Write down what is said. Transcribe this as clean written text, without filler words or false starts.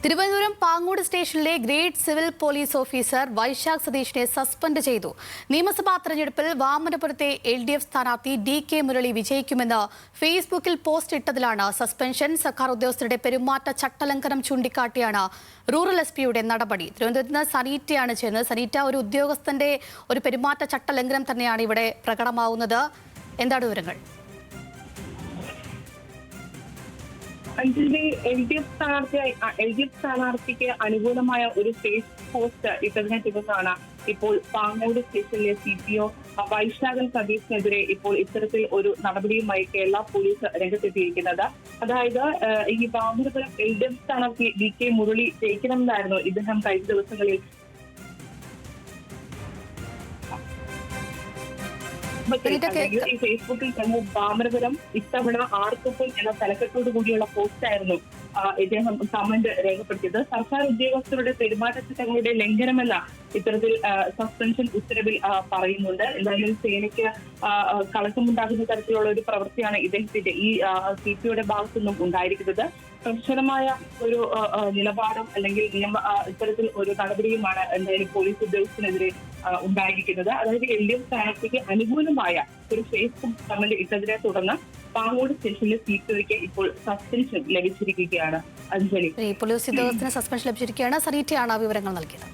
തിരുവനന്തപുരം പാങ്ങോട് സ്റ്റേഷനിലെ grade civil police officer Vaisakh സതീഷിനെ suspend ചെയ്തു. നിയമസഭാ തെരഞ്ഞെടുപ്പിൽ വാമനപുരത്തെ LDF സ്ഥാനാർത്ഥി DK മുരളി വിജയിക്കുമെന്ന് ഫേസ്ബുക്കിൽ പോസ്റ്റ് ഇട്ടതിലാണ് സസ്പെൻഷൻ. സർക്കാർ ഉദ്യോഗസ്ഥരുടെ പെരുമാറ്റ ചട്ടലംഘനം ചൂണ്ടിക്കാട്ടിയാണ് റൂറൽ SP-യുടെ നടപടി. തിരുവനന്തപുരത്ത് നിന്ന് സനീറ്റയാണ് ചേർന്നത്. സനീറ്റ, ഒരു ഉദ്യോഗസ്ഥന്റെ ഒരു പെരുമാറ്റ ചട്ടലംഘനം തന്നെയാണ് ഇവിടെ പ്രകടമാവുന്നത്. എന്താണ് വിവരങ്ങൾ? അഞ്ജലി, LDF സ്ഥാനാർത്ഥിക്ക് അനുകൂലമായ ഒരു ഫേസ് പോസ്റ്റ് ഇട്ടതിനെ തുടർന്നാണ് ഇപ്പോൾ പാങ്ങോട് സ്റ്റേഷനിലെ CPO വൈശാഖൻ സതീഷിനെതിരെ ഇപ്പോൾ ഇത്തരത്തിൽ ഒരു നടപടിയുമായി കേരള പോലീസ് രംഗത്തെത്തിയിരിക്കുന്നത്. അതായത് ഈ വാമനപുരം LDF സ്ഥാനാർത്ഥി DK മുരളി ജയിക്കണമെന്നായിരുന്നു ഇദ്ദേഹം കഴിഞ്ഞ ദിവസങ്ങളിൽ ഈ ഫേസ്ബുക്കിൽ തന്നെ വാമനപുരം ഇത്തവണ ആർക്കൊപ്പം എന്ന തലക്കെട്ടോടു കൂടിയുള്ള പോസ്റ്റായിരുന്നു ഇദ്ദേഹം കമന്റ് രേഖപ്പെടുത്തിയത്. സർക്കാർ ഉദ്യോഗസ്ഥരുടെ പെരുമാറ്റച്ചട്ടങ്ങളുടെ ലംഘനമെന്ന ഇത്തരത്തിൽ സസ്പെൻഷൻ ഉത്തരവിൽ പറയുന്നുണ്ട്. എന്തായാലും സേനയ്ക്ക് കളങ്കമുണ്ടാകുന്ന തരത്തിലുള്ള ഒരു പ്രവൃത്തിയാണ് ഇദ്ദേഹത്തിന്റെ ഈ CPOയുടെ ഭാഗത്തുനിന്നും ഉണ്ടായിരിക്കുന്നത്. കർശനമായ ഒരു നിലപാടും അല്ലെങ്കിൽ ഇത്തരത്തിൽ ഒരു നടപടിയുമാണ് എന്തായാലും പോലീസ് ഉദ്യോഗസ്ഥനെതിരെ ഉണ്ടായിരിക്കുന്നത്. അതായത് LDF സ്ഥാനാർത്ഥിക്ക് അനുകൂലമായ ഒരു ഫേസ്ബുക്ക് കമന്റ് ഇട്ടതിനെ തുടർന്ന് പാങ്ങോട് സ്റ്റേഷനിലെ CPOയ്ക്ക് ഇപ്പോൾ സസ്പെൻഷൻ ലഭിച്ചിരിക്കുകയാണ്. അഞ്ജലി, പോലീസ് ഉദ്യോഗസ്ഥന് സസ്പെൻഷൻ ലഭിച്ചിരിക്കുകയാണ്. സനീറ്റയാണ് വിവരങ്ങൾ നൽകിയത്.